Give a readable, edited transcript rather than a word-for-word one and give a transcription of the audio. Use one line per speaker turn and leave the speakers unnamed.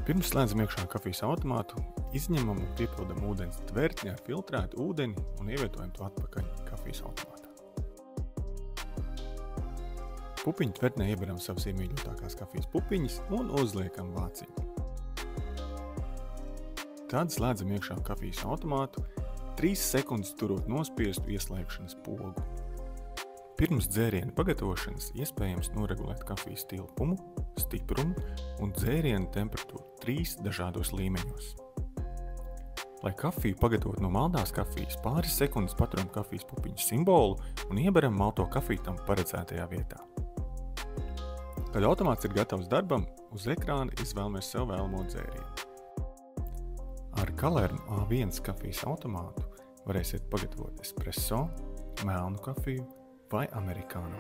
Pirms slēdzam iekšā kafijas automātu, izņemam un piepildam ūdens tvertni ar filtrētu ūdeni un ievietojam to atpakaļ kafijas automātā. Pupiņu tvertnē ieberam savas iemīļotākās kafijas pupiņas un uzliekam vāciņu. Tad slēdzam iekšā kafijas automātu, 3 sekundes turot nospiestu ieslēgšanas pogu. Pirms dzēriena pagatavošanas iespējams noregulēt kafijas tilpumu, stiprumu un dzēriena temperatūru 3 dažādos līmeņos. Lai kafiju pagatavot no maldās kafijas, pāris sekundes paturam kafijas pupiņu simbolu un ieberam malto kafiju tam paredzētajā vietā. Kad automāts ir gatavs darbam, uz ekrāna izvēlamies sev vēlamo dzērienu. Ar Galernu A1 kafijas automātu varēsiet pagatavot espresso, melnu kafiju vai amerikāno.